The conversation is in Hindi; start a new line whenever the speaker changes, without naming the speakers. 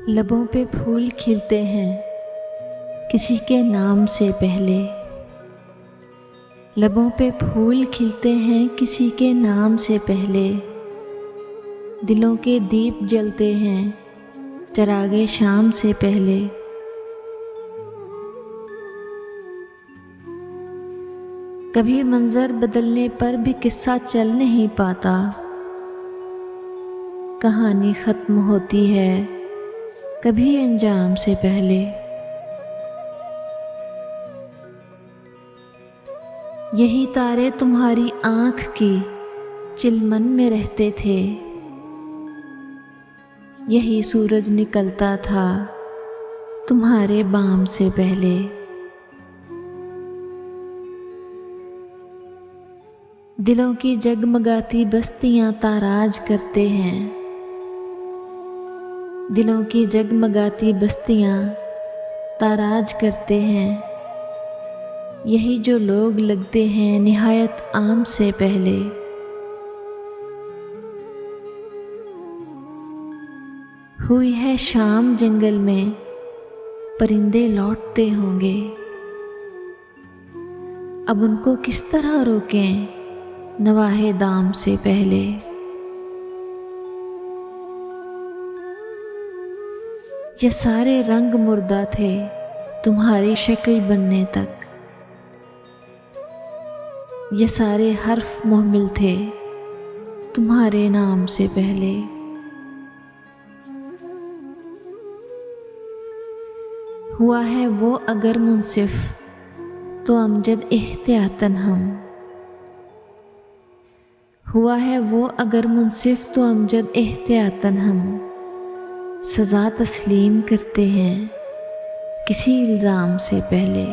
लबों पे फूल खिलते हैं किसी के नाम से पहले। लबों पे फूल खिलते हैं किसी के नाम से पहले। दिलों के दीप जलते हैं चरागे शाम से पहले। कभी मंजर बदलने पर भी किस्सा चल नहीं पाता। कहानी ख़त्म होती है कभी अंजाम से पहले। यही तारे तुम्हारी आँख की चिलमन में रहते थे। यही सूरज निकलता था तुम्हारे बाम से पहले। दिलों की जगमगाती बस्तियां ताराज करते हैं। दिलों की जगमगाती बस्तियां ताराज करते हैं। यही जो लोग लगते हैं निहायत आम से पहले। हुई है शाम जंगल में परिंदे लौटते होंगे। अब उनको किस तरह रोकें नवाहे दाम से पहले। ये सारे रंग मुर्दा थे तुम्हारी शक्ल बनने तक। ये सारे हर्फ मुहमिल थे तुम्हारे नाम से पहले। हुआ है वो अगर मुंसिफ तो अमजद एहतियातन हम। हुआ है वो अगर मुंसिफ तो अमजद एहतियातन हम। सज़ा तस्लीम करते हैं किसी इल्ज़ाम से पहले।